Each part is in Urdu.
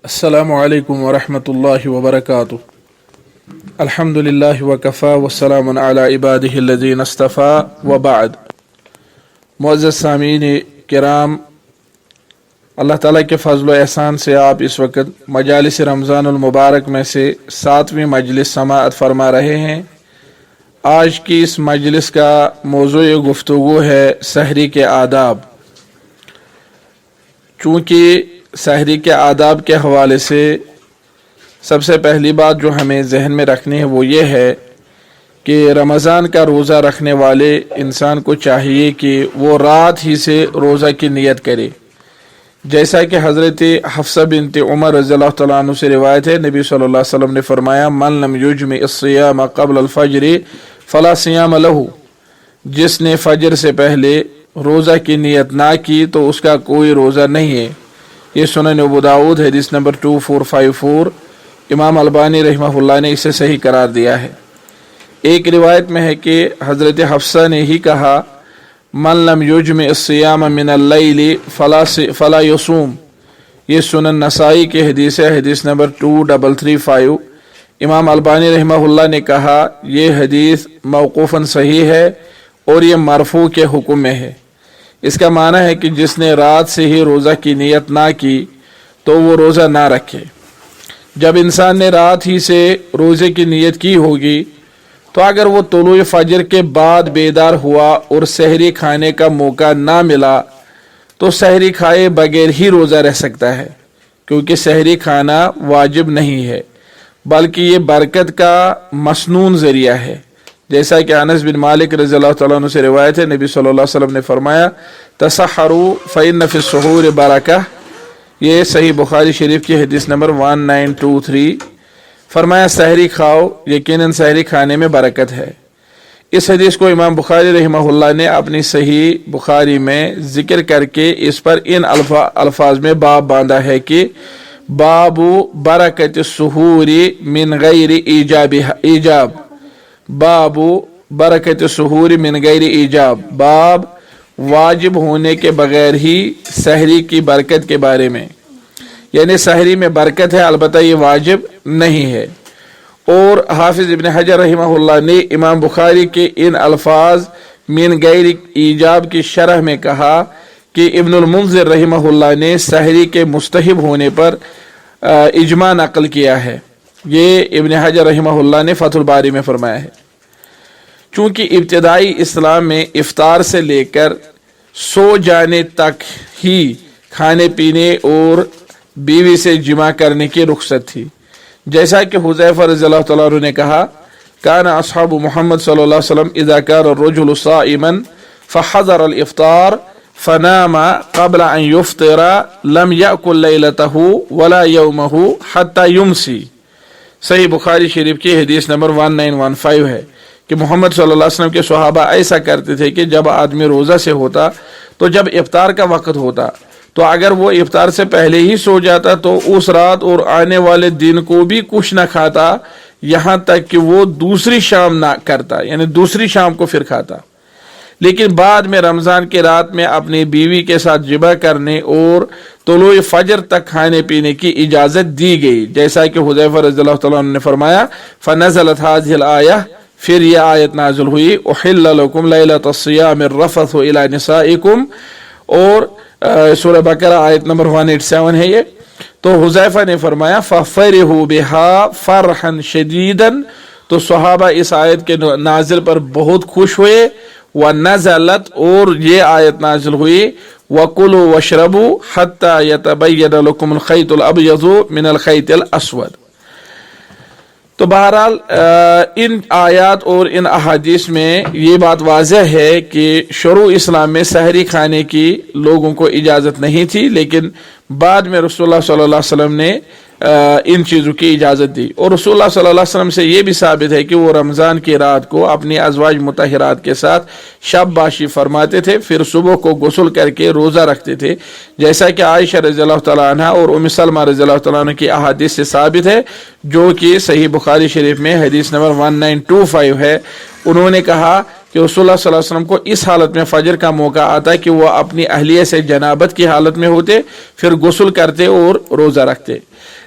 السلام علیکم ورحمۃ اللہ وبرکاتہ۔ الحمدللہ وکفا والسلام علی عبادہ الذین اصطفیٰ وبعد۔ معزز سامعین کرام، اللہ تعالیٰ کے فضل و احسان سے آپ اس وقت مجالس رمضان المبارک میں سے 7ویں مجلس سماعت فرما رہے ہیں۔ آج کی اس مجلس کا موضوع گفتگو ہے سحری کے آداب۔ چونکہ سحری کے آداب کے حوالے سے سب سے پہلی بات جو ہمیں ذہن میں رکھنی ہے وہ یہ ہے کہ رمضان کا روزہ رکھنے والے انسان کو چاہیے کہ وہ رات ہی سے روزہ کی نیت کرے، جیسا کہ حضرت حفصہ بنت عمر رضی اللہ تعالیٰ عنہ سے روایت ہے، نبی صلی اللہ علیہ وسلم نے فرمایا من لم یجمع الصیام قبل الفجر فلا صیام لہ، جس نے فجر سے پہلے روزہ کی نیت نہ کی تو اس کا کوئی روزہ نہیں ہے۔ یہ سنن ابو داؤد حدیث نمبر 2454، امام البانی رحمہ اللہ نے اسے صحیح قرار دیا ہے۔ ایک روایت میں ہے کہ حضرت حفصہ نے ہی کہا من لم یجمع الصیام من اللیل فلا یصوم۔ یہ سنن نسائی کی حدیث ہے، حدیث نمبر 2335۔ امام البانی رحمہ اللہ نے کہا یہ حدیث موقوفاً صحیح ہے اور یہ مرفوع کے حکم میں ہے۔ اس کا معنی ہے کہ جس نے رات سے ہی روزہ کی نیت نہ کی تو وہ روزہ نہ رکھے۔ جب انسان نے رات ہی سے روزے کی نیت کی ہوگی تو اگر وہ طلوع فجر کے بعد بیدار ہوا اور سحری کھانے کا موقع نہ ملا تو سحری کھائے بغیر ہی روزہ رہ سکتا ہے، کیونکہ سحری کھانا واجب نہیں ہے بلکہ یہ برکت کا مسنون ذریعہ ہے، جیسا کہ انس بن مالک رضی اللہ تعالیٰ عنہ سے روایت ہے، نبی صلی اللہ علیہ وسلم نے فرمایا تسحروا فإن فی السحور برکہ۔ یہ صحیح بخاری شریف کی حدیث نمبر 1923۔ فرمایا سحری کھاؤ، یقیناً سحری کھانے میں برکت ہے۔ اس حدیث کو امام بخاری رحمہ اللہ نے اپنی صحیح بخاری میں ذکر کر کے اس پر ان الفاظ میں باب باندھا ہے کہ باب برکت السحور من غیر ایجاب، باب برکت السحور من غیر ایجاب، باب واجب ہونے کے بغیر ہی سحری کی برکت کے بارے میں، یعنی سحری میں برکت ہے البتہ یہ واجب نہیں ہے۔ اور حافظ ابن حجر رحمہ اللہ نے امام بخاری کے ان الفاظ من غیر ایجاب کی شرح میں کہا کہ ابن المنذر رحمہ اللہ نے سحری کے مستحب ہونے پر اجماع نقل کیا ہے۔ یہ ابن حجر رحمہ اللہ نے فتح الباری میں فرمایا ہے۔ چونکہ ابتدائی اسلام میں افطار سے لے کر سو جانے تک ہی کھانے پینے اور بیوی سے جماع کرنے کی رخصت تھی، جیسا کہ حذیفہ رضی اللہ تعالیٰ عنہ نے کہا کان اصحاب محمد صلی اللہ علیہ وسلم اذا کان الرجل صائما فحضر الافطار فنام قبل ان يفطر لم يأكل ليلته ولا يومه حتى يمسي۔ صحیح بخاری شریف کی حدیث نمبر 1915 ہے کہ محمد صلی اللہ علیہ وسلم کے صحابہ ایسا کرتے تھے کہ جب آدمی روزہ سے ہوتا تو جب افطار کا وقت ہوتا تو اگر وہ افطار سے پہلے ہی سو جاتا تو اس رات اور آنے والے دن کو بھی کچھ نہ کھاتا یہاں تک کہ وہ دوسری شام نہ کرتا، یعنی دوسری شام کو پھر کھاتا۔ لیکن بعد میں رمضان کی رات میں اپنی بیوی کے ساتھ جماع کرنے اور طلوع فجر تک کھانے پینے کی اجازت دی گئی، جیسا کہ حذیفہ رضی اللہ تعالیٰ عنہ نے فرمایا فنزلت هذه الآیہ، پھر یہ آیت نازل ہوئی احل لکم لیلۃ الصیام الرفث الی نسائکم، اور سورہ بقرہ آیت نمبر 187 ہے یہ۔ تو حذیفہ نے فرمایا ففرحوا بها فرحا شدیدا، تو صحابہ اس آیت کے نازل پر بہت خوش ہوئے، ونزلت، اور یہ آیت نازل ہوئی وکلوا واشربوا حتی یتبین لکم الخیط الابیض من الخیط الاسود۔ تو بہرحال ان آیات اور ان احادیث میں یہ بات واضح ہے کہ شروع اسلام میں سحری کھانے کی لوگوں کو اجازت نہیں تھی، لیکن بعد میں رسول اللہ صلی اللہ علیہ وسلم نے ان چیزوں کی اجازت دی۔ اور رسول اللہ صلی اللہ علیہ وسلم سے یہ بھی ثابت ہے کہ وہ رمضان کی رات کو اپنی ازواج مطہرات کے ساتھ شب باشی فرماتے تھے، پھر صبح کو غسل کر کے روزہ رکھتے تھے، جیسا کہ عائشہ رضی اللہ تعالیٰ عنہ اور ام سلمہ رضی اللہ تعالیٰ عنہ کی احادیث سے ثابت ہے، جو کہ صحیح بخاری شریف میں حدیث نمبر 1925 ہے۔ انہوں نے کہا کہ کہ رسول اللہ صلی اللہ علیہ وسلم کو اس حالت میں فجر کا موقع آتا کہ وہ اپنی اہلیہ سے جنابت کی حالت میں ہوتے، پھر غسل کرتے اور روزہ رکھتے۔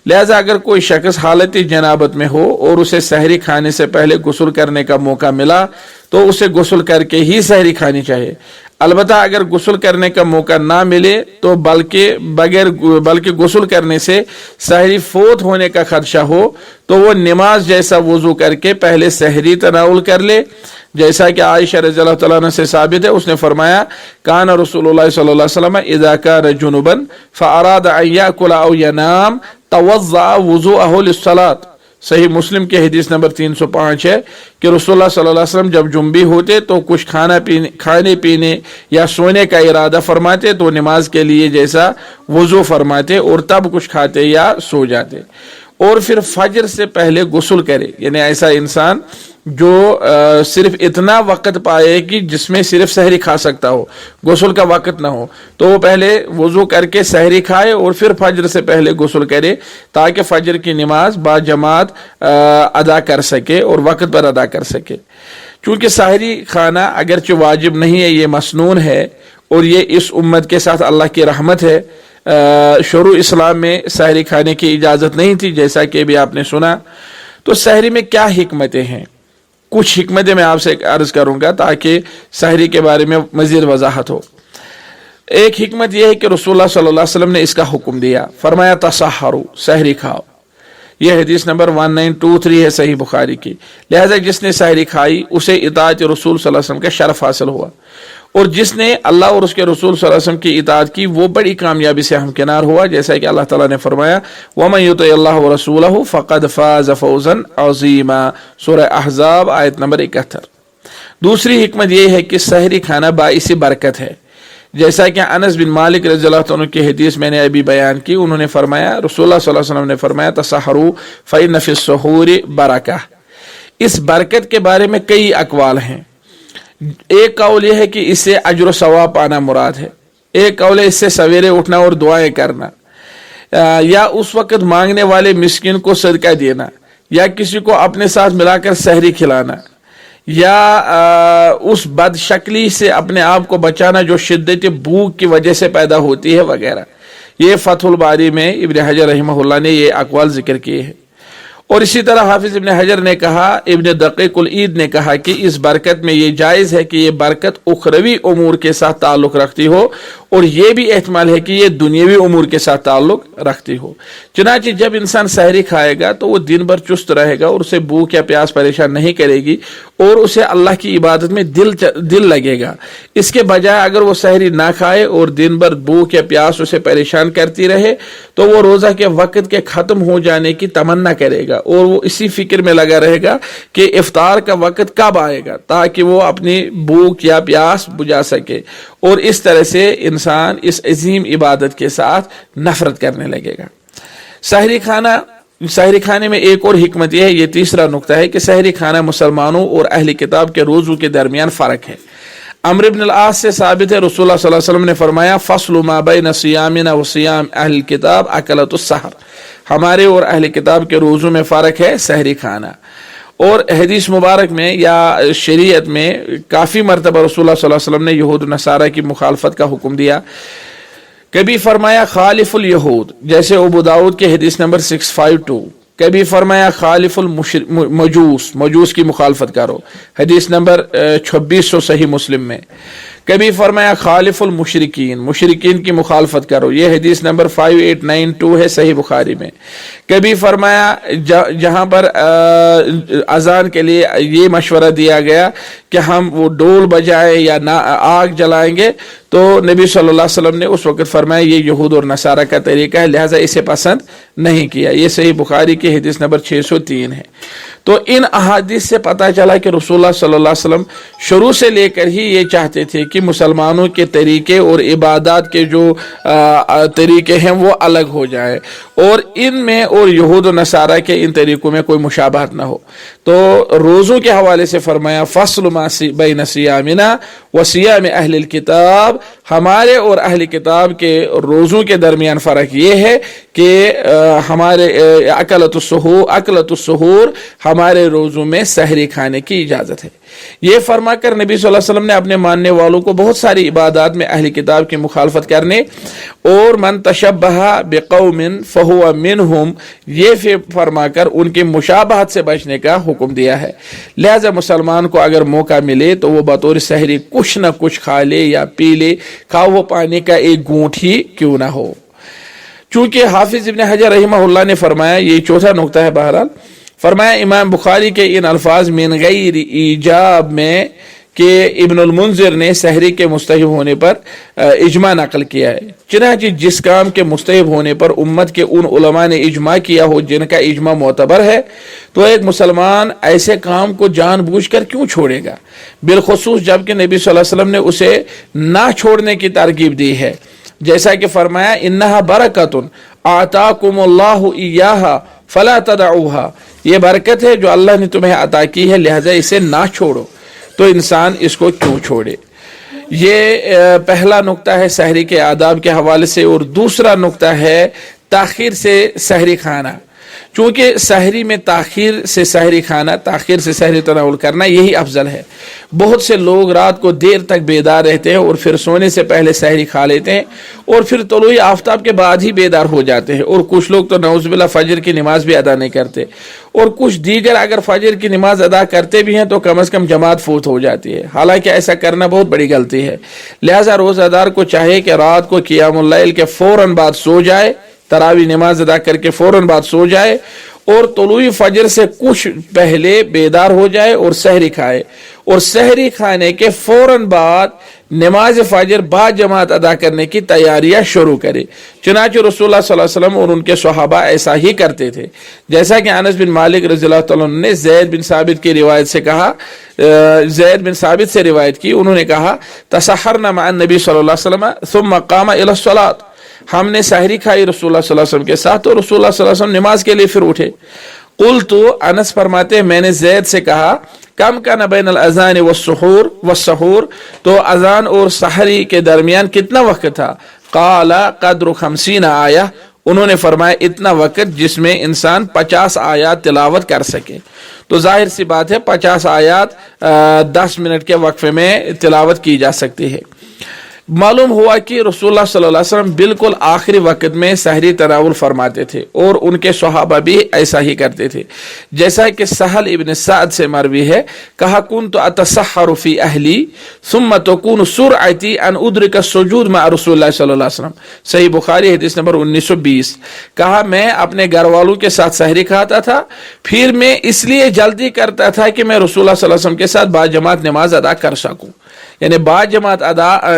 لہذا اگر کوئی شخص حالت جنابت میں ہو اور اسے سحری کھانے سے پہلے غسل کرنے کا موقع ملا تو اسے غسل کر کے ہی سحری کھانی چاہیے۔ البتہ اگر غسل کرنے کا موقع نہ ملے تو بلکہ غسل کرنے سے سحری فوت ہونے کا خدشہ ہو تو وہ نماز جیسا وضو کر کے پہلے سحری تناول کر لے، جیسا کہ عائشہ رضی اللہ تعالیٰ عنہ سے ثابت ہے، اس نے فرمایا کان رسول اللہ صلی اللہ علیہ وسلم اذا کان جنبا فاراد ان یاکل او ینام توضأ وضوءه للصلاۃ۔ صحیح مسلم کے حدیث نمبر 305 ہے کہ رسول اللہ صلی اللہ علیہ وسلم جب جنبی ہوتے تو کچھ کھانے پینے یا سونے کا ارادہ فرماتے تو نماز کے لیے جیسا وضو فرماتے اور تب کچھ کھاتے یا سو جاتے، اور پھر فجر سے پہلے غسل کرے، یعنی ایسا انسان جو صرف اتنا وقت پائے کہ جس میں صرف سحری کھا سکتا ہو، غسل کا وقت نہ ہو، تو وہ پہلے وضو کر کے سحری کھائے اور پھر فجر سے پہلے غسل کرے تاکہ فجر کی نماز با جماعت ادا کر سکے اور وقت پر ادا کر سکے۔ چونکہ سحری کھانا اگرچہ واجب نہیں ہے، یہ مسنون ہے اور یہ اس امت کے ساتھ اللہ کی رحمت ہے۔ شروع اسلام میں سحری کھانے کی اجازت نہیں تھی، جیسا کہ بھی آپ نے سنا۔ تو سحری میں کیا حکمتیں ہیں؟ کچھ حکمتیں میں آپ سے عرض کروں گا تاکہ سحری کے بارے میں مزید وضاحت ہو۔ ایک حکمت یہ ہے کہ رسول اللہ صلی اللہ علیہ وسلم نے اس کا حکم دیا، فرمایا تسحروا، سحری کھاؤ۔ یہ حدیث نمبر 1923 ہے صحیح بخاری کی۔ لہذا جس نے سحری کھائی اسے اطاعت رسول صلی اللہ علیہ وسلم کا شرف حاصل ہوا، اور جس نے اللہ اور اس کے رسول صلی اللہ علیہ وسلم کی اطاعت کی وہ بڑی کامیابی سے ہمکنار ہوا، جیسا کہ اللہ تعالیٰ نے فرمایا وَمَن يُطِعِ اللَّهَ وَرَسُولَهُ فَقَدْ فَازَ فَوْزًا عَظِيمًا، سورہ احزاب آیت نمبر 71۔ دوسری حکمت یہ ہے کہ سحری کھانا باعث برکت ہے، جیسا کہ انس بن مالک رضی اللہ عنہ کی حدیث میں نے ابھی بیان کی، انہوں نے فرمایا رسول اللہ صلی اللہ علیہ وسلم نے فرمایا تسحروا فإن فی السحور برکہ۔ اس برکت کے بارے میں کئی اقوال ہیں۔ ایک قول یہ ہے کہ اس سے اجر و ثواب پانا مراد ہے، ایک قول ہے اس سے سویرے اٹھنا اور دعائیں کرنا، یا اس وقت مانگنے والے مسکین کو صدقہ دینا، یا کسی کو اپنے ساتھ ملا کر سحری کھلانا، یا اس بد شکلی سے اپنے آپ کو بچانا جو شدت بھوک کی وجہ سے پیدا ہوتی ہے وغیرہ۔ یہ فتح الباری میں ابن حجر رحمہ اللہ نے یہ اقوال ذکر کیے ہیں۔ اور اسی طرح حافظ ابن حجر نے کہا، ابن دقیق العید نے کہا کہ اس برکت میں یہ جائز ہے کہ یہ برکت اخروی امور کے ساتھ تعلق رکھتی ہو، اور یہ بھی احتمال ہے کہ یہ دنیاوی امور کے ساتھ تعلق رکھتی ہو۔ چنانچہ جب انسان سحری کھائے گا تو وہ دن بھر چست رہے گا اور اسے بھوک یا پیاس پریشان نہیں کرے گی، اور اسے اللہ کی عبادت میں دل لگے گا۔ اس کے بجائے اگر وہ سحری نہ کھائے اور دن بھر بھوک یا پیاس اسے پریشان کرتی رہے تو وہ روزہ کے وقت کے ختم ہو جانے کی تمنا کرے گا، اور وہ اسی فکر میں لگا رہے گا کہ افطار کا وقت کب آئے گا تاکہ وہ اپنی بھوک یا پیاس بجھا سکے، اور اس طرح سے انسان اس عظیم عبادت کے ساتھ نفرت کرنے لگے گا۔ سحری کھانے میں ایک اور حکمت یہ ہے، یہ تیسرا نقطہ ہے کہ سحری کھانا مسلمانوں اور اہل کتاب کے روزوں کے درمیان فرق ہے۔ عمرو بن العاص سے ثابت ہے رسول اللہ صلی اللہ علیہ وسلم نے فرمایا فصل ما بین صیامنا و صیام اہل الکتاب اکلۃ السحر، ہمارے اور اہل کتاب کے روزوں میں فرق ہے سحری کھانا۔ اور حدیث مبارک میں یا شریعت میں کافی مرتبہ رسول اللہ صلی اللہ علیہ وسلم نے یہود و نصارہ کی مخالفت کا حکم دیا۔ کبھی فرمایا خالف الیہود، جیسے ابو داؤد کے حدیث نمبر 652، کبھی فرمایا خالف مجوس کی مخالفت کرو، حدیث نمبر 2600 صحیح مسلم میں۔ کبھی فرمایا خالف مشرکین کی مخالفت کرو، یہ حدیث نمبر 5892 ہے صحیح بخاری میں۔ کبھی فرمایا جہاں پر اذان کے لیے یہ مشورہ دیا گیا کہ ہم وہ ڈول بجائیں یا آگ جلائیں گے تو نبی صلی اللہ علیہ وسلم نے اس وقت فرمایا یہ یہود اور نصارہ کا طریقہ ہے، لہٰذا اسے پسند نہیں کیا، یہ صحیح بخاری کی حدیث نمبر 603 ہے۔ تو ان احادیث سے پتہ چلا کہ رسول اللہ صلی اللہ علیہ وسلم شروع سے لے کر ہی یہ چاہتے تھے کہ مسلمانوں کے طریقے اور عبادات کے جو طریقے ہیں وہ الگ ہو جائے، اور ان میں اور یہود و نصارہ کے ان طریقوں میں کوئی مشابہت نہ ہو۔ تو روزوں کے حوالے سے فرمایا فصل ما بین صیامنا و صیام اہل الکتاب، ہمارے اور اہل کتاب کے روزوں کے درمیان فرق یہ ہے کہ ہمارے اکلۃ السحور ہمارے روزوں میں سحری کھانے کی اجازت ہے۔ یہ فرما کر نبی صلی اللہ علیہ وسلم نے اپنے ماننے والوں کو بہت ساری عبادات میں اہل کتاب کی مخالفت کرنے اور من تشبہ بقوم فہو منہم یہ فرما کر ان کی مشابہت سے بچنے کا حکم دیا ہے۔ لہذا مسلمان کو اگر موقع ملے تو وہ بطور سحری کچھ نہ کچھ کھا لے یا پی لے، کھاؤ پانی کا ایک گھونٹ ہی کیوں نہ ہو۔ چونکہ حافظ ابن حجر رحمہ اللہ نے فرمایا، یہ چوتھا نقطہ ہے بہرحال، فرمایا امام بخاری کے ان الفاظ من غیر ایجاب میں کہ ابن المنذر نے سحری کے مستحب ہونے پر اجماع نقل کیا ہے۔ چنانچہ جس کام کے مستحب ہونے پر امت کے ان علماء نے اجماع کیا ہو جن کا اجماع معتبر ہے، تو ایک مسلمان ایسے کام کو جان بوجھ کر کیوں چھوڑے گا، بالخصوص جبکہ نبی صلی اللہ علیہ وسلم نے اسے نہ چھوڑنے کی ترغیب دی ہے، جیسا کہ فرمایا انہا برکۃ آتاکم اللہ ایہا فلا تدعوها، یہ برکت ہے جو اللہ نے تمہیں عطا کی ہے، لہذا اسے نہ چھوڑو۔ تو انسان اس کو کیوں چھوڑے؟ یہ پہلا نقطہ ہے سحری کے آداب کے حوالے سے۔ اور دوسرا نقطہ ہے تاخیر سے سحری کھانا۔ چونکہ سحری میں تاخیر سے سحری کھانا، تاخیر سے سحری تناول کرنا یہی افضل ہے۔ بہت سے لوگ رات کو دیر تک بیدار رہتے ہیں اور پھر سونے سے پہلے سحری کھا لیتے ہیں اور پھر طلوع آفتاب کے بعد ہی بیدار ہو جاتے ہیں، اور کچھ لوگ تو نعوذ باللہ فجر کی نماز بھی ادا نہیں کرتے، اور کچھ دیگر اگر فجر کی نماز ادا کرتے بھی ہیں تو کم از کم جماعت فوت ہو جاتی ہے، حالانکہ ایسا کرنا بہت بڑی غلطی ہے۔ لہذا روزہ دار کو چاہیے کہ رات کو قیام اللیل کے فوراً بعد سو جائے، تراویح نماز ادا کر کے فوراً بعد سو جائے اور طلوع فجر سے کچھ پہلے بیدار ہو جائے اور سحری کھائے، اور سحری کھانے کے فوراً بعد نماز فجر با جماعت ادا کرنے کی تیاریاں شروع کرے۔ چنانچہ رسول اللہ صلی اللہ علیہ وسلم اور ان کے صحابہ ایسا ہی کرتے تھے، جیسا کہ انس بن مالک رضی اللہ تعالیٰ عنہ نے زید بن ثابت کی روایت سے کہا، زید بن ثابت سے روایت کی، انہوں نے کہا تسحرنا مع النبی صلی اللہ علیہ وسلم ثم قام الى الصلاۃ، ہم نے سحری کھائی رسول اللہ صلی اللہ علیہ وسلم کے ساتھ تو رسول اللہ صلی اللہ علیہ وسلم نماز کے لیے پھر اٹھے۔ قلت، انس فرماتے ہیں میں نے زید سے کہا کم کان بین الاذان والسحور، تو اذان اور سحری کے درمیان کتنا وقت تھا؟ قال قدر 50 آیہ، انہوں نے فرمایا اتنا وقت جس میں انسان 50 آیات تلاوت کر سکے۔ تو ظاہر سی بات ہے 50 آیات 10 منٹ کے وقفے میں تلاوت کی جا سکتی ہے۔ معلوم ہوا کہ رسول اللہ صلی اللہ علیہ وسلم بالکل آخری وقت میں سحری تناول فرماتے تھے اور ان کے صحابہ بھی ایسا ہی کرتے تھے، جیسا کہ سہل ابن سعد سے مروی ہے، کہا کنت اتسحر فی اہلی ثم تکون سرعتی ان ادرک السجود مع رسول اللہ صلی اللہ علیہ وسلم، صحیح بخاری حدیث نمبر 1920۔ کہا میں اپنے گھر والوں کے ساتھ سحری کھاتا تھا، پھر میں اس لیے جلدی کرتا تھا کہ میں رسول اللہ صلی اللہ علیہ وسلم کے ساتھ باجماعت نماز ادا کر سکوں، یعنی باجماعت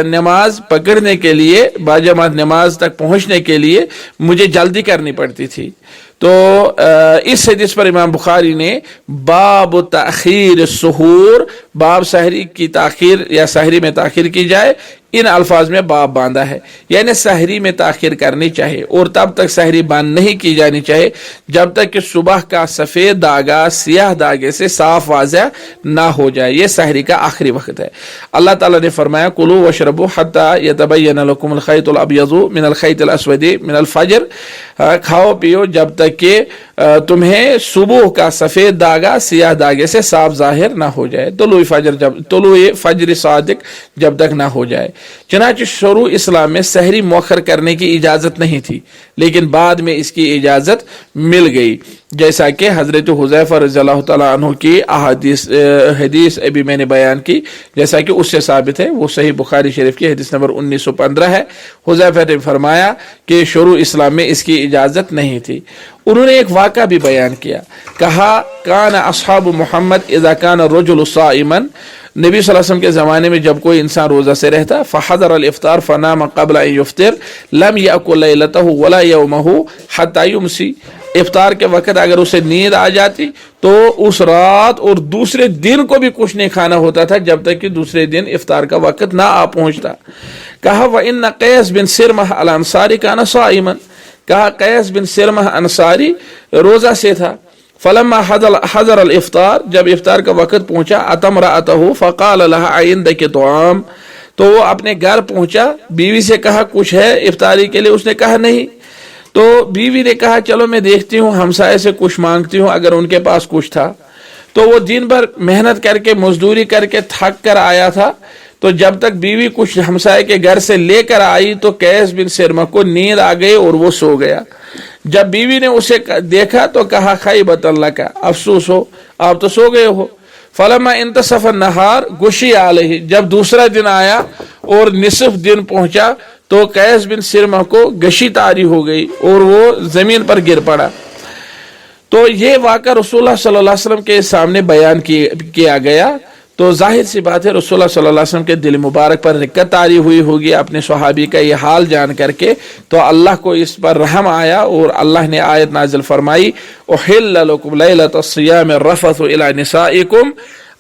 نماز پکڑنے کے لیے، باجماعت نماز تک پہنچنے کے لیے مجھے جلدی کرنی پڑتی تھی۔ تو اس حدیث پر امام بخاری نے باب تاخیر السحور، باب سحری کی تاخیر یا سحری میں تاخیر کی جائے، ان الفاظ میں باب باندھا ہے، یعنی سحری میں تاخیر کرنی چاہیے اور تب تک سحری بند نہیں کی جانی چاہیے جب تک کہ صبح کا سفید داغا سیاہ داغے سے صاف واضح نہ ہو جائے۔ یہ سحری کا آخری وقت ہے۔ اللہ تعالیٰ نے فرمایا کلوا واشربوا حتی یتبین لکم الخیط الابیض من الخیط الاسود من الفجر، کھاؤ پیو جب تک کہ تمہیں صبح کا سفید داغا سیاہ داغے سے صاف ظاہر نہ ہو جائے، طلوع فجر صادق جب تک نہ ہو جائے۔ چنانچہ شروع اسلام میں سحری مؤخر کرنے کی اجازت نہیں تھی، لیکن بعد میں اس کی اجازت مل گئی، جیسا کہ حضرت حذیفہ رضی اللہ تعالیٰ عنہ کی حدیث ابھی میں نے بیان کی، جیسا کہ اس سے ثابت ہے، وہ صحیح بخاری شریف کی حدیث نمبر 1915 ہے۔ حذیفہ نے فرمایا کہ شروع اسلام میں اس کی اجازت نہیں تھی۔ انہوں نے ایک واقعہ بھی بیان کیا، کہا کان اصحاب محمد اذا کان الرجل صائما، نبی صلی اللہ علیہ وسلم کے زمانے میں جب کوئی انسان روزہ سے رہتا فحضر الافطار فنام قبل ان یفطر لم یأکل لیلته ولا یومه حتی یمسی، افطار کے وقت اگر اسے نیند آ جاتی تو اس رات اور دوسرے دن کو بھی کچھ نہیں کھانا ہوتا تھا جب تک کہ دوسرے دن افطار کا وقت نہ آ پہنچتا۔ کہا وَإِنَّ قیس بن سرمہ الانصاری کان صائما، کہا قیس بن سرمہ انصاری روزہ سے تھا۔ فلما حضر الافطار، جب افطار کا وقت پہنچا اتم رأته فقال لها عندك طعام، تو وہ اپنے گھر پہنچا, بیوی سے کہا کچھ ہے افطاری کے لیے, اس نے کہا نہیں. تو بیوی نے کہا چلو میں دیکھتی ہوں, ہمسائے سے کچھ مانگتی ہوں اگر ان کے پاس کچھ تھا. تو وہ دن بھر محنت کر کے مزدوری کر کے تھک کر آیا تھا. تو جب تک بیوی کچھ ہمسائے کے گھر سے لے کر آئی تو قیس بن سرمہ کو نیند آ گئی اور وہ سو گیا. جب بیوی نے اسے دیکھا تو کہا خیبۃ لک, افسوس ہو آپ تو سو گئے ہو. فلما انتصف النہار غشی علیہ, جب دوسرا دن آیا اور نصف دن پہنچا تو قیس بن سرمہ کو غشی طاری ہو گئی اور وہ زمین پر گر پڑا. تو یہ واقعہ رسول اللہ صلی اللہ علیہ وسلم کے سامنے بیان کیا گیا. تو ظاہر سی بات ہے رسول اللہ صلی اللہ علیہ وسلم کے دل مبارک پر رقت طاری ہوئی ہوگی اپنے صحابی کا یہ حال جان کر کے. تو اللہ کو اس پر رحم آیا اور اللہ نے آیت نازل فرمائی احل لکم لیلۃ الصیام الرفث الی نسائکم.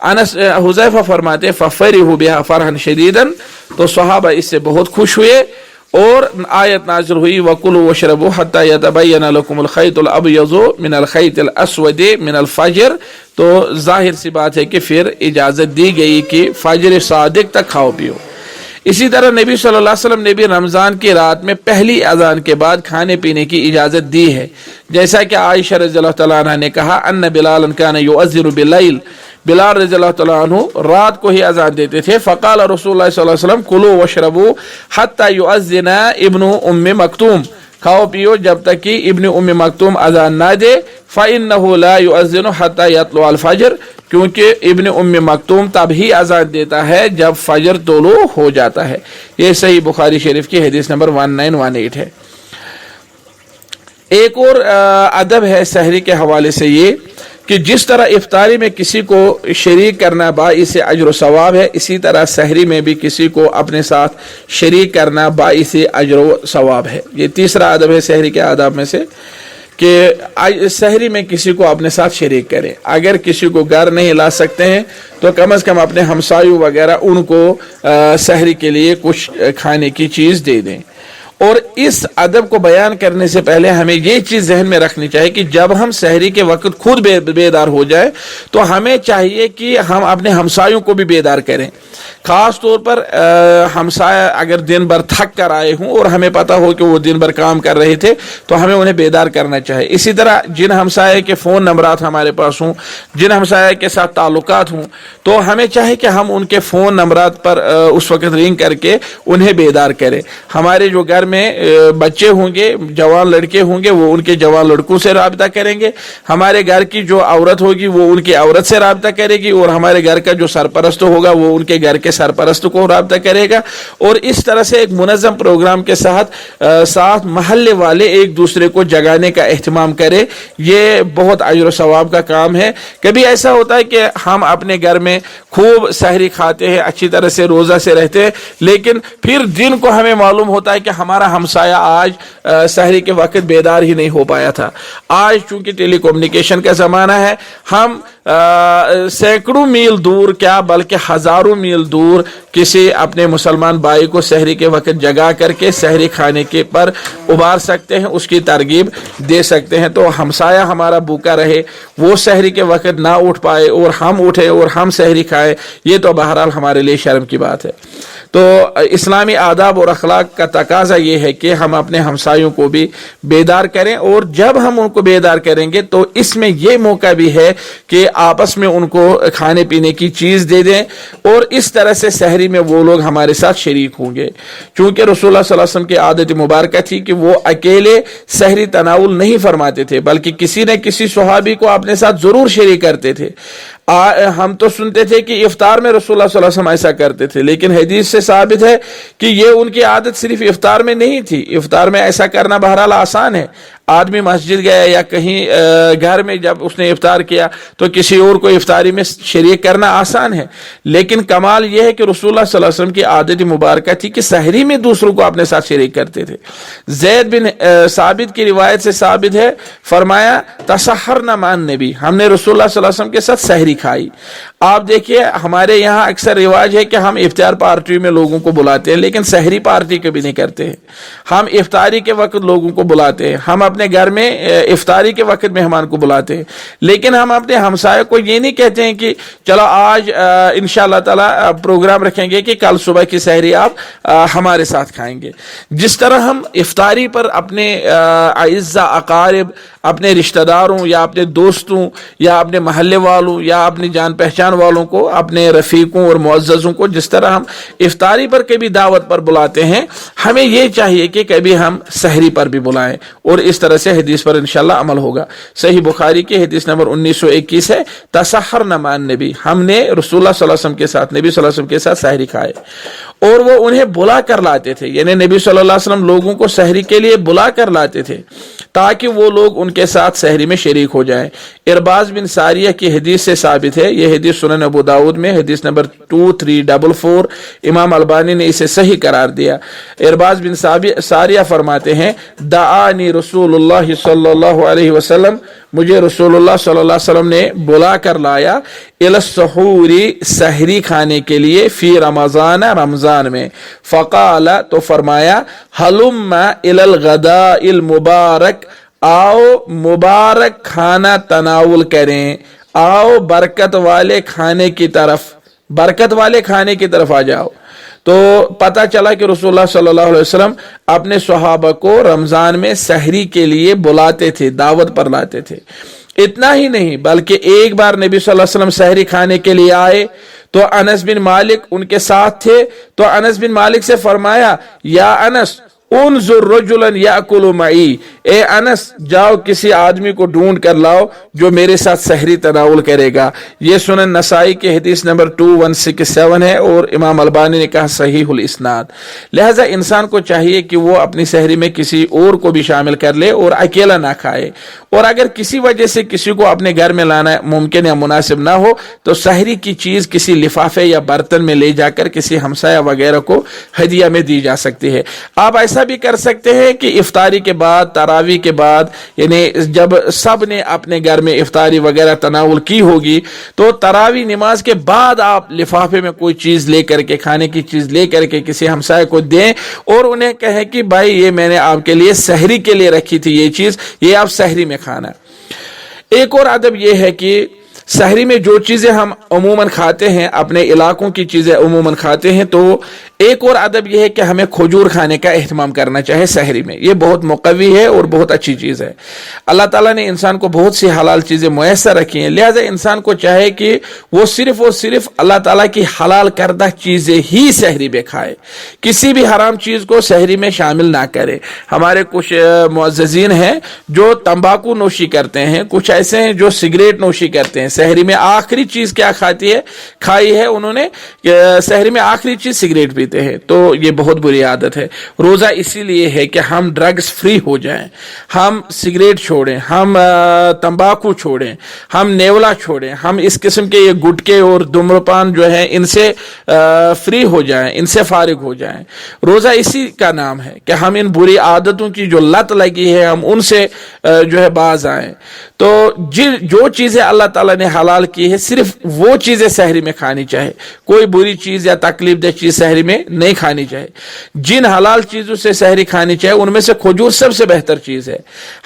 انس حذیفہ فرماتے ففرحوا بها فرحا شدیدا, تو صحابہ اس سے بہت خوش ہوئے اور آیت نازل ہوئی وَكُلُوا وَاشْرَبُوا حَتَّى يَتَبَيَّنَ لَكُمُ الْخَيْطُ الْأَبْيَضُ مِنَ الْخَيْطِ الْأَسْوَدِ مِنَ الْفَجْرِ. تو ظاہر سی بات ہے کہ پھر اجازت دی گئی کہ فجر صادق تک کھاؤ پیو. اسی طرح نبی صلی اللہ علیہ وسلم نے بھی رمضان کی رات میں پہلی اذان کے بعد کھانے پینے کی اجازت دی ہے, جیسا کہ عائشہ رضی اللہ تعالیٰ عنہ نے کہا ان بلال کان یؤذن باللیل, بلال رضی اللہ تعالیٰ عنہ رات کو ہی اذان دیتے تھے. فقال رسول اللہ صلی اللہ علیہ وسلم کلوا واشربوا حتی یؤذن ابن ام مکتوم, کھاؤ پیو جب تک کہ ابن ام مکتوم اذان نہ دے. فإنه لا يؤذن حتى يطلع الفجر, کیونکہ ابن ام مکتوم تب ہی اذان دیتا ہے جب فجر طلوع ہو جاتا ہے. یہ صحیح بخاری شریف کی حدیث نمبر 1918 ہے. ایک اور ادب ہے سحری کے حوالے سے یہ کہ جس طرح افطاری میں کسی کو شریک کرنا باعث اجر و ثواب ہے, اسی طرح سحری میں بھی کسی کو اپنے ساتھ شریک کرنا باعث اجر و ثواب ہے. یہ تیسرا ادب ہے سحری کے آداب میں سے کہ سحری میں کسی کو اپنے ساتھ شریک کریں. اگر کسی کو گھر نہیں لا سکتے ہیں تو کم از کم اپنے ہمسایوں وغیرہ ان کو سحری کے لیے کچھ کھانے کی چیز دے دیں. اور اس ادب کو بیان کرنے سے پہلے ہمیں یہ چیز ذہن میں رکھنی چاہیے کہ جب ہم سحری کے وقت خود بیدار ہو جائے تو ہمیں چاہیے کہ ہم اپنے ہمسایوں کو بھی بیدار کریں. خاص طور پر ہمسایہ اگر دن بھر تھک کر آئے ہوں اور ہمیں پتا ہو کہ وہ دن بھر کام کر رہے تھے تو ہمیں انہیں بیدار کرنا چاہیے. اسی طرح جن ہمسایہ کے فون نمبرات ہمارے پاس ہوں, جن ہمسایہ کے ساتھ تعلقات ہوں, تو ہمیں چاہیے کہ ہم ان کے فون نمبرات پر اس وقت رنگ کر کے انہیں بیدار کریں. ہمارے جو گھر میں بچے ہوں گے, جوان لڑکے ہوں گے, وہ ان کے جوان لڑکوں سے رابطہ کریں گے. ہمارے گھر کی جو عورت ہوگی وہ ان کی عورت سے رابطہ کرے گی, اور ہمارے گھر کا جو سرپرست ہوگا وہ ان کے گھر کے سرپرست کو رابطہ کرے گا. اور اس طرح سے ایک منظم پروگرام کے ساتھ محلے والے ایک دوسرے کو جگانے کا اہتمام کرے. یہ بہت اجر و ثواب کا کام ہے. کبھی ایسا ہوتا ہے کہ ہم اپنے گھر میں خوب سحری کھاتے ہیں, اچھی طرح سے روزہ سے رہتے ہیں, لیکن پھر دن کو ہمیں معلوم ہوتا ہے کہ ہمارا ہمسایہ آج سحری کے وقت بیدار ہی نہیں ہو پایا تھا. آج چونکہ ٹیلی کمیونیکیشن کا زمانہ ہے, ہم سینکڑوں میل دور کیا بلکہ ہزاروں میل دور کسی اپنے مسلمان بھائی کو سحری کے وقت جگا کر کے سحری کھانے کے پر ابھار سکتے ہیں, اس کی ترغیب دے سکتے ہیں. تو ہمسایہ ہمارا بھوکا رہے, وہ سحری کے وقت نہ اٹھ پائے اور ہم اٹھے اور ہم سحری کھائے, یہ تو بہرحال ہمارے لیے شرم کی بات ہے. تو اسلامی آداب اور اخلاق کا تقاضا یہ ہے کہ ہم اپنے ہمسایوں کو بھی بیدار کریں, اور جب ہم ان کو بیدار کریں گے تو اس میں یہ موقع بھی ہے کہ آپس میں ان کو کھانے پینے کی چیز دے دیں, اور اس طرح سے سحری میں وہ لوگ ہمارے ساتھ شریک ہوں گے. چونکہ رسول اللہ صلی اللہ علیہ وسلم کی عادت مبارکہ تھی کہ وہ اکیلے سحری تناول نہیں فرماتے تھے, بلکہ کسی نہ کسی صحابی کو اپنے ساتھ ضرور شریک کرتے تھے. ہم تو سنتے تھے کہ افطار میں رسول اللہ صلی اللہ علیہ وسلم ایسا کرتے تھے, لیکن حدیث سے ثابت ہے کہ یہ ان کی عادت صرف افطار میں نہیں تھی. افطار میں ایسا کرنا بہرحال آسان ہے. آدمی مسجد گیا یا کہیں گھر میں جب اس نے افطار کیا تو کسی اور کو افطاری میں شریک کرنا آسان ہے, لیکن کمال یہ ہے کہ رسول اللہ صلی اللہ علیہ وسلم کی عادت مبارکہ تھی کہ سحری میں دوسروں کو اپنے ساتھ شریک کرتے تھے. زید بن ثابت کی روایت سے ثابت ہے, فرمایا تسحرنا مع النبی, ہم نے رسول اللہ صلی اللہ علیہ وسلم کے ساتھ سحری کھائی. آپ دیکھیے ہمارے یہاں اکثر رواج ہے کہ ہم افطار پارٹی میں لوگوں کو بلاتے ہیں، لیکن سحری پارٹی کبھی نہیں کرتے ہیں۔ ہم افطاری کے وقت لوگوں کو بلاتے ہیں، ہم اپنے گھر میں افطاری کے وقت مہمان کو بلاتے ہیں، لیکن ہم اپنے ہمسائے کو یہ نہیں کہتے ہیں کہ چلو آج انشاءاللہ تعالی پروگرام رکھیں گے کہ کل صبح کی سحری آپ ہمارے ساتھ کھائیں گے۔ جس طرح ہم افطاری پر اپنے اعزاء اقارب، اپنے رشتہ داروں یا اپنے دوستوں یا اپنے محلے والوں یا اپنی جان پہچان والوں کو، اپنے رفیقوں اور معززوں کو جس طرح ہم افطاری پر کبھی دعوت پر بلاتے ہیں، ہمیں یہ چاہیے کہ کبھی ہم سحری پر بھی بلائیں، اور اس طرح سے حدیث پر انشاءاللہ عمل ہوگا۔ صحیح بخاری کی حدیث نمبر 1921 ہے، تسحرنا مع النبی، ہم نے رسول اللہ صلی اللہ علیہ وسلم کے ساتھ، نبی صلی اللہ علیہ وسلم کے ساتھ سحری کھائے، اور وہ انہیں بلا کر لاتے تھے، یعنی نبی صلی اللہ علیہ وسلم لوگوں کو سحری کے لیے بلا کر لاتے تھے تاکہ وہ لوگ ان کے ساتھ سحری میں شریک ہو جائیں۔ ارباز بن ساریہ کی حدیث سے ثابت ہے، یہ حدیث سنن ابو داؤد میں حدیث نمبر 2344، امام البانی نے اسے صحیح قرار دیا۔ ارباز بن ساریہ فرماتے ہیں، دعانی رسول اللہ صلی اللہ علیہ وسلم، مجھے رسول اللہ صلی اللہ علیہ وسلم نے بلا کر لایا، الی السحور، سحری کھانے کے لیے، فی رمضان، رمضان میں، فقال، تو فرمایا، ہلم الی الغداء المبارک، آؤ مبارک کھانا تناول کریں، آؤ برکت والے کھانے کی طرف، برکت والے کھانے کی طرف آ جاؤ۔ تو پتہ چلا کہ رسول اللہ صلی اللہ علیہ وسلم اپنے صحابہ کو رمضان میں سحری کے لیے بلاتے تھے، دعوت پر لاتے تھے۔ اتنا ہی نہیں بلکہ ایک بار نبی صلی اللہ علیہ وسلم سحری کھانے کے لیے آئے تو انس بن مالک ان کے ساتھ تھے، تو انس بن مالک سے فرمایا، یا انس انظر رجلا یاکل معی، اے انس جاؤ کسی آدمی کو ڈھونڈ کر لاؤ جو میرے ساتھ سحری تناول کرے گا۔ یہ سنن نسائی کے حدیث نمبر 2167 ہے، اور امام البانی نے کہا صحیح الاسناد۔ لہذا انسان کو چاہیے کہ وہ اپنی سحری میں کسی اور کو بھی شامل کر لے اور اکیلا نہ کھائے، اور اگر کسی وجہ سے کسی کو اپنے گھر میں لانا ممکن یا مناسب نہ ہو تو سحری کی چیز کسی لفافے یا برتن میں لے جا کر کسی ہمسایہ وغیرہ کو ہدیہ میں دی جا سکتی ہے۔ آپ ایسا بھی کر سکتے ہیں کہ افطاری کے بعد، تراویح کے بعد، یعنی جب سب نے اپنے گھر میں افطاری وغیرہ تناول کی ہوگی تو تراویح نماز کے بعد آپ لفافے میں کوئی چیز لے کر کے، کھانے کی چیز لے کر کے کسی ہمسائے کو دیں اور انہیں کہیں کہ بھائی یہ میں نے آپ کے لیے سحری کے لیے رکھی تھی، یہ چیز یہ آپ سحری میں کھانا۔ ایک اور ادب یہ ہے کہ سحری میں جو چیزیں ہم عموماً کھاتے ہیں، اپنے علاقوں کی چیزیں عموماً کھاتے ہیں، تو ایک اور ادب یہ ہے کہ ہمیں کھجور کھانے کا اہتمام کرنا چاہے سحری میں، یہ بہت مقوی ہے اور بہت اچھی چیز ہے۔ اللہ تعالیٰ نے انسان کو بہت سی حلال چیزیں میسر رکھی ہیں، لہذا انسان کو چاہے کہ وہ صرف اور صرف اللہ تعالیٰ کی حلال کردہ چیزیں ہی سحری میں کھائے، کسی بھی حرام چیز کو سحری میں شامل نہ کرے۔ ہمارے کچھ معززین ہیں جو تمباکو نوشی کرتے ہیں، کچھ ایسے ہیں جو سگریٹ نوشی کرتے ہیں، سحری میں آخری چیز کیا کھائی ہے انہوں نے، سحری میں آخری چیز سگریٹ پیتے ہیں، تو یہ بہت بری عادت ہے۔ روزہ اسی لیے ہے کہ ہم ڈرگز فری ہو جائیں، ہم سگریٹ چھوڑیں، ہم تمباکو چھوڑیں، ہم نیولا چھوڑیں، ہم اس قسم کے یہ گٹکے اور دھومرپان جو ہیں ان سے فری ہو جائیں، ان سے فارغ ہو جائیں۔ روزہ اسی کا نام ہے کہ ہم ان بری عادتوں کی جو لت لگی ہے ہم ان سے جو ہے باز آئیں۔ تو جو چیزیں اللہ تعالیٰ نے حلال کی ہے صرف وہ چیزیں سحری میں کھانی چاہے، کوئی بری چیز یا تکلیف دہ چیز سحری میں نہیں کھانی چاہے۔ جن حلال چیزوں سے سحری کھانی چاہے ان میں سے کھجور سب سے بہتر چیز ہے۔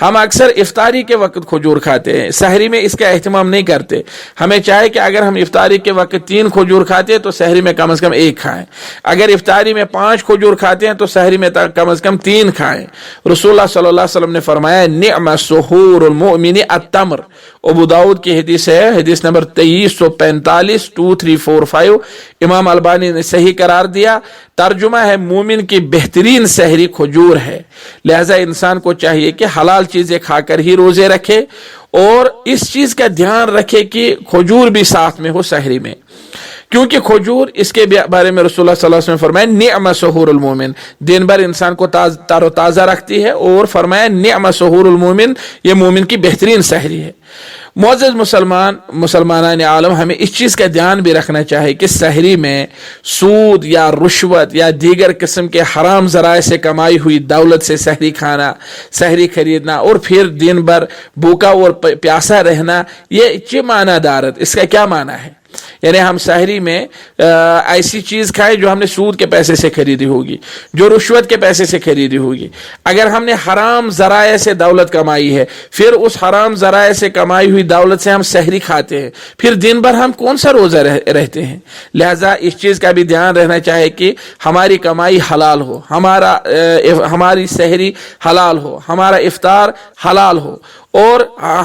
ہم اکثر افطاری کے وقت کھجور کھاتے ہیں، سحری میں اس کا اہتمام نہیں کرتے۔ ہمیں چاہے کہ اگر ہم افطاری کے وقت 3 کھجور کھاتے ہیں تو سحری میں کم از کم 1 کھائیں، اگر افطاری میں 5 کھجور کھاتے ہیں تو سحری میں کم از کم 3 کھائیں۔ رسول اللہ صلی اللہ علیہ وسلم نے فرمایا، نعم سحور المؤمن التمر، ابو داؤد کی حدیث ہے، حدیث نمبر 2345 2345، امام البانی نے صحیح قرار دیا۔ ترجمہ ہے، مومن کی بہترین سحری کھجور ہے۔ لہذا انسان کو چاہیے کہ حلال چیزیں کھا کر ہی روزے رکھے، اور اس چیز کا دھیان رکھے کہ کھجور بھی ساتھ میں ہو سحری میں، کیونکہ کھجور، اس کے بارے میں رسول اللہ صلی اللہ علیہ وسلم فرمایا، نعم سحور المومن، دن بھر انسان کو تر و تازہ رکھتی ہے، اور فرمایا نعم سحور المومن، یہ مومن کی بہترین سحری ہے۔ معزز مسلمانان عالم، ہمیں اس چیز کا دھیان بھی رکھنا چاہیے کہ سحری میں سود یا رشوت یا دیگر قسم کے حرام ذرائع سے کمائی ہوئی دولت سے سحری کھانا، سحری خریدنا اور پھر دن بھر بھوکا اور پیاسا رہنا، یہ معنی دارت، اس کا کیا معنی ہے؟ یعنی ہم سحری میں ایسی چیز کھائیں جو ہم نے سود کے پیسے سے خریدی ہوگی, جو رشوت کے پیسے سے خریدی ہوگی. اگر ہم نے حرام ذرائع سے دولت کمائی ہے, پھر اس حرام ذرائع سے کمائی ہوئی دولت سے ہم سحری کھاتے ہیں, پھر دن بھر ہم کون سا روزہ رہتے ہیں. لہذا اس چیز کا بھی دھیان رہنا چاہے کہ ہماری کمائی حلال ہو, ہماری سحری حلال ہو, ہمارا افطار حلال ہو, اور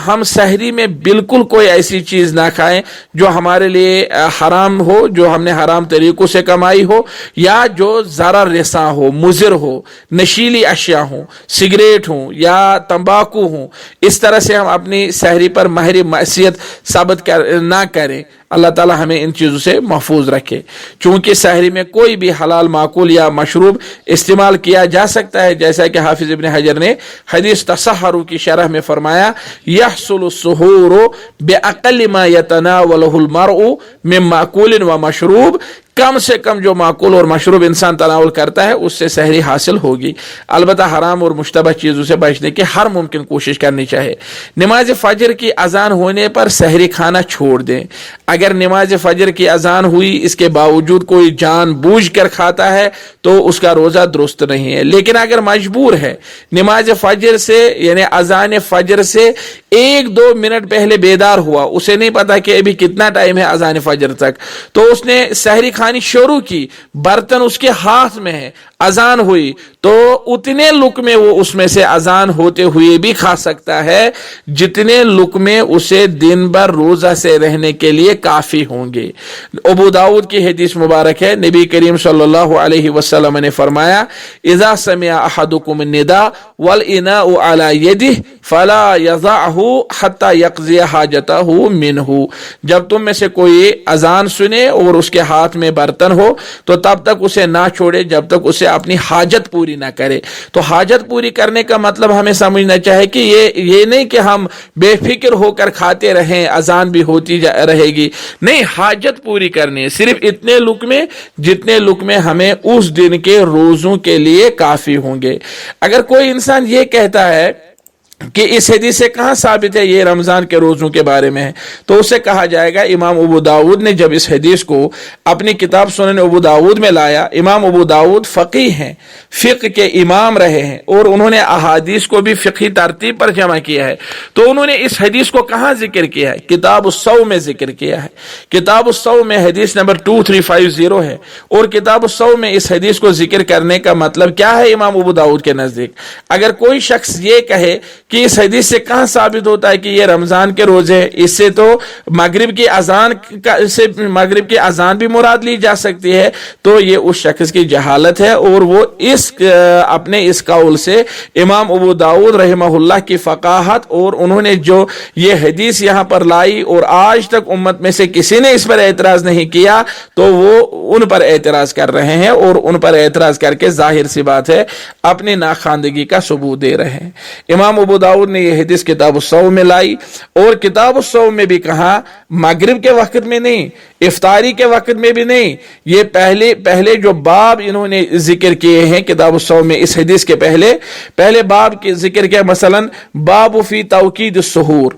ہم سحری میں بالکل کوئی ایسی چیز نہ کھائیں جو ہمارے لیے حرام ہو, جو ہم نے حرام طریقوں سے کمائی ہو, یا جو ضرر رساں ہو, مضر ہو, نشیلی اشیاء ہوں, سگریٹ ہوں یا تمباکو ہوں. اس طرح سے ہم اپنی سحری پر ماہر معصیت ثابت نہ کریں. اللہ تعالی ہمیں ان چیزوں سے محفوظ رکھے. چونکہ سحری میں کوئی بھی حلال معقول یا مشروب استعمال کیا جا سکتا ہے, جیسا کہ حافظ ابن حجر نے حدیث تسحر کی شرح میں فرمایا, یحصل السحور باقل ما يتناوله المرء من معقول و مشروب, کم سے کم جو معقول اور مشروب انسان تناول کرتا ہے اس سے سحری حاصل ہوگی. البتہ حرام اور مشتبہ چیزوں سے بچنے کی ہر ممکن کوشش کرنی چاہیے. نماز فجر کی اذان ہونے پر سحری کھانا چھوڑ دیں. اگر نماز فجر کی اذان ہوئی اس کے باوجود کوئی جان بوجھ کر کھاتا ہے تو اس کا روزہ درست نہیں ہے. لیکن اگر مجبور ہے, نماز فجر سے یعنی اذان فجر سے 1-2 منٹ پہلے بیدار ہوا, اسے نہیں پتا کہ ابھی کتنا ٹائم ہے اذان فجر تک, تو اس نے سحری کھانی شروع کی, برتن اس کے ہاتھ میں ہے, اذان ہوئی, تو اتنے لقمے وہ اس میں سے اذان ہوتے ہوئے بھی کھا سکتا ہے جتنے لقمے اسے دن بھر روزہ سے رہنے کے لیے کافی ہوں گے. ابو داؤد کی حدیث مبارک ہے, نبی کریم صلی اللہ علیہ وسلم نے فرمایا, اذا سمع احدکم النداء والاناء على يده فلا يضعه حتى يقضي حاجته منه, جب تم میں سے کوئی اذان سنے اور اس کے ہاتھ میں برتن ہو تو تب تک اسے نہ چھوڑے جب تک اسے اپنی حاجت پوری نہ کرے. تو حاجت پوری کرنے کا مطلب ہمیں سمجھنا چاہے کہ یہ نہیں کہ ہم بے فکر ہو کر کھاتے رہیں, اذان بھی ہوتی رہے گی, نہیں, حاجت پوری کرنی ہے. صرف اتنے لقمے جتنے لقمے ہمیں اس دن کے روزوں کے لیے کافی ہوں گے. اگر کوئی انسان یہ کہتا ہے کہ اس حدیث سے کہاں ثابت ہے یہ رمضان کے روزوں کے بارے میں ہے, تو اسے کہا جائے گا امام ابو داود نے جب اس حدیث کو اپنی کتاب سنن ابو داود میں لایا, امام ابو داود فقیہ ہیں, فقہ کے امام رہے ہیں, اور انہوں نے احادیث کو بھی فقہی ترتیب پر جمع کیا ہے, تو انہوں نے اس حدیث کو کہاں ذکر کیا ہے؟ کتاب الصوم میں ذکر کیا ہے. کتاب الصوم میں حدیث نمبر 2350 ہے, اور کتاب الصوم میں اس حدیث کو ذکر کرنے کا مطلب کیا ہے امام ابو داود کے نزدیک؟ اگر کوئی شخص یہ کہے کہ اس حدیث سے کہاں ثابت ہوتا ہے کہ یہ رمضان کے روزے ہیں, اس سے تو مغرب کی اذان بھی مراد لی جا سکتی ہے, تو یہ اس شخص کی جہالت ہے, اور وہ اپنے اس قول سے امام ابو داؤد رحمہ اللہ کی فقاہت اور انہوں نے جو یہ حدیث یہاں پر لائی اور آج تک امت میں سے کسی نے اس پر اعتراض نہیں کیا, تو وہ ان پر اعتراض کر رہے ہیں, اور ان پر اعتراض کر کے ظاہر سی بات ہے اپنی ناخواندگی کا ثبوت دے رہے ہیں. امام ابو داؤد نے یہ حدیث کتاب الصوم میں لائی, اور کتاب الصوم میں بھی کہا مغرب کے وقت میں نہیں, افطاری کے وقت میں بھی نہیں, یہ پہلے جو باب انہوں نے ذکر کیے ہیں کتاب الصوم میں اس حدیث کے پہلے باب کے ذکر کیا, مثلا باب فی توقید السحور,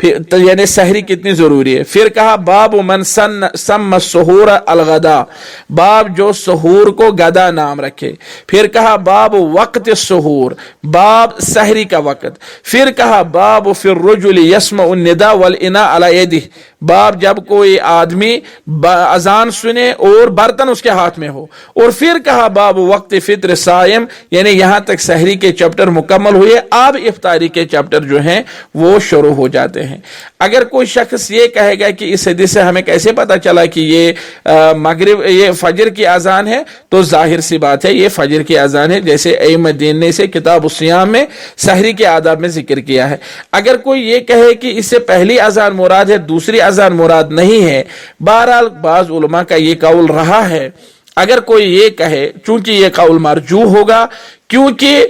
یعنی سحری کتنی ضروری ہے. پھر کہا باب من سم السحور الغدا, باب جو سحور کو غدا نام رکھے. پھر کہا باب وقت السحور, باب سحری کا وقت. پھر کہا باب فی الرجل یسمع النداء والاناء علی یدہ, باب جب کوئی آدمی اذان سنے اور برتن اس کے ہاتھ میں ہو. اور پھر کہا باب وقت فطر صائم, یعنی یہاں تک سحری کے چیپٹر مکمل ہوئے, اب افطاری کے چیپٹر جو ہیں وہ شروع ہو جاتے ہیں. اگر کوئی شخص یہ کہے گا کہ اس حدیث سے ہمیں کیسے پتا چلا کہ یہ فجر کی اذان ہے, تو ظاہر سی بات ہے یہ فجر کی اذان ہے, جیسے ائمہ دین نے اسے کتاب الصیام میں سحری کے آداب میں ذکر کیا ہے. اگر کوئی یہ کہے کہ اس سے پہلی اذان مراد ہے دوسری اذان مراد نہیں ہے, بہرحال بعض علماء کا یہ قول رہا ہے. اگر کوئی یہ کہے, چونکہ یہ قول مرجوح ہوگا کیونکہ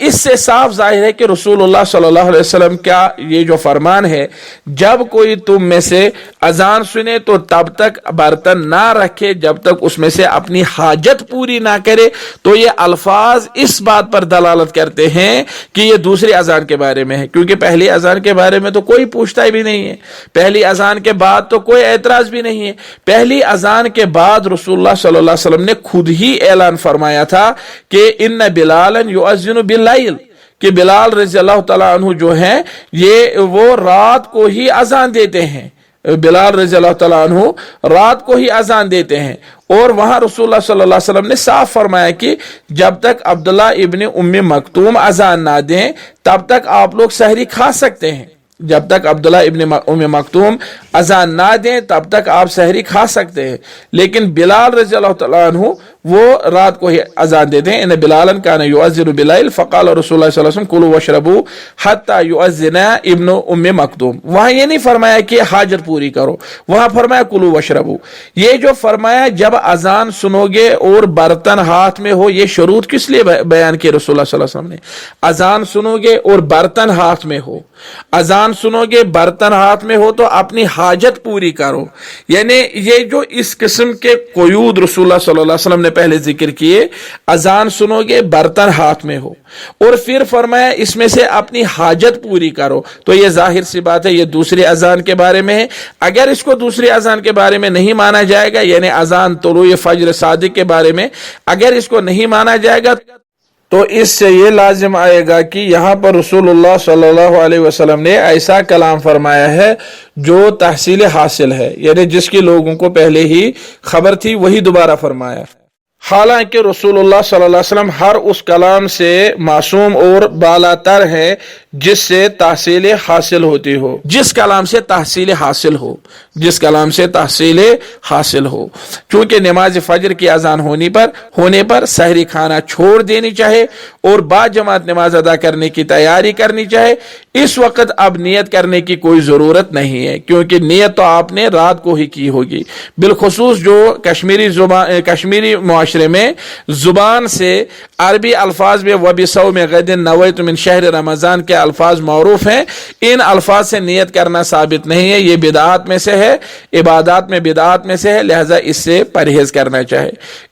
اس سے صاف ظاہر ہے کہ رسول اللہ صلی اللہ علیہ وسلم کا یہ جو فرمان ہے، جب کوئی تم میں سے اذان سنے تو تب تک برتن نہ رکھے جب تک اس میں سے اپنی حاجت پوری نہ کرے، تو یہ الفاظ اس بات پر دلالت کرتے ہیں کہ یہ دوسری اذان کے بارے میں ہے، کیونکہ پہلی اذان کے بارے میں تو کوئی پوچھتا بھی نہیں ہے، پہلی اذان کے بعد تو کوئی اعتراض بھی نہیں ہے۔ پہلی اذان کے بعد رسول اللہ صلی اللہ علیہ وسلم نے خود ہی اعلان فرمایا تھا کہ ان بلالا یؤذن باللیل، کہ بلال رضی اللہ تعالیٰ عنہ جو ہیں وہ رات کو ہی اذان دیتے ہیں، بلال رضی اللہ تعالیٰ عنہ رات کو ہی اذان دیتے ہیں۔ اور وہاں رسول اللہ صلی اللہ علیہ وسلم نے صاف فرمایا کہ جب تک عبداللہ ابن ام مکتوم اذان نہ دیں تب تک آپ لوگ سحری کھا سکتے ہیں، جب تک عبداللہ ابن ام مکتوم اذان نہ دیں تب تک آپ سحری کھا سکتے ہیں، لیکن بلال رضی اللہ تعالیٰ عنہ وہ رات کو ہی اذان دیتے ہیں۔ ان بلالا کان یؤذن باللیل فقال رسول اللہ صلی اللہ علیہ وسلم کلوا واشربوا حتی یؤذن ابن ام مکتوم۔ وہاں یہ نہیں فرمایا کہ حاجت پوری کرو، وہاں فرمایا کلوا واشربوا۔ یہ جو فرمایا جب اذان سنو گے اور برتن ہاتھ میں ہو، یہ شروط کس لیے بیان کی رسول اللہ صلی اللہ علیہ وسلم نے؟ اذان سنو گے اور برتن ہاتھ میں ہو، اذان سنو گے برتن ہاتھ میں ہو تو اپنی حاجت پوری کرو، یعنی یہ جو اس قسم کے قیود رسول اللہ صلی اللہ علیہ وسلم نے پہلے ذکر کیے، اذان سنو گے برتن ہاتھ میں ہو، اور پھر فرمایا اس میں سے اپنی حاجت پوری کرو، تو یہ ظاہر سی بات ہے یہ دوسری اذان کے بارے میں ہے۔ اگر اس کو دوسری اذان کے بارے میں نہیں مانا جائے گا، یعنی اذان طلوع فجر صادق کے بارے میں اگر اس کو نہیں مانا جائے گا تو اس سے یہ لازم آئے گا کہ یہاں پر رسول اللہ صلی اللہ علیہ وسلم نے ایسا کلام فرمایا ہے جو تحصیل حاصل ہے، یعنی جس کی لوگوں کو پہلے ہی خبر تھی وہی دوبارہ فرمایا۔ حالانکہ رسول اللہ صلی اللہ علیہ وسلم ہر اس کلام سے معصوم اور بالا تر ہے جس سے تحصیل حاصل ہوتی ہو، جس کلام سے تحصیل حاصل ہو، جس کلام سے تحصیل حاصل ہو۔ چونکہ نماز فجر کی اذان ہونے پر سحری کھانا چھوڑ دینی چاہے اور با جماعت نماز ادا کرنے کی تیاری کرنی چاہے۔ اس وقت اب نیت کرنے کی کوئی ضرورت نہیں ہے، کیونکہ نیت تو آپ نے رات کو ہی کی ہوگی۔ بالخصوص جو کشمیری معاشرے میں زبان سے عربی الفاظ میں وَبِصَوْمِ غَدٍ نَوَيْتُ مِنْ شَهْرِ رمضان کے الفاظ معروف ہیں، ان الفاظ سے نیت کرنا ثابت نہیں ہے، یہ بدعات میں سے ہے، عبادات میں بدعات میں سے ہے، لہذا اس سے پرہیز کرنا چاہے۔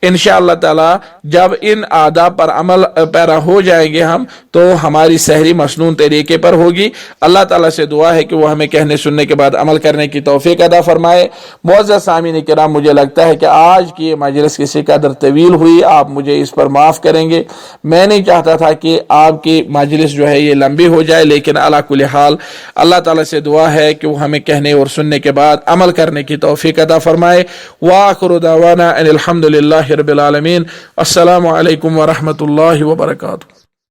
انشاءاللہ تعالی جب ان آداب پر عمل پیرا ہو جائیں گے ہم تو ہماری سحری مسنون طریقے پر ہوگی۔ اللہ تعالیٰ سے دعا ہے کہ وہ ہمیں کہنے سننے کے بعد عمل کرنے کی توفیق عطا فرمائے۔ معزز سامعین کرام، مجھے لگتا ہے کہ آج کی یہ مجلس کسی قدر طویل ہوئی، آپ مجھے اس پر معاف کریں گے۔ میں نہیں چاہتا تھا کہ آپ کی مجلس جو ہے یہ لمبی ہو جائے، لیکن علی کل حال اللہ تعالیٰ سے دعا ہے کہ وہ ہمیں کہنے اور سننے کے بعد عمل کرنے کی توفیق عطا فرمائے۔ وآخر دعوانا ان الحمد للہ رب العالمین۔ السلام علیکم ورحمۃ اللہ وبرکاتہ۔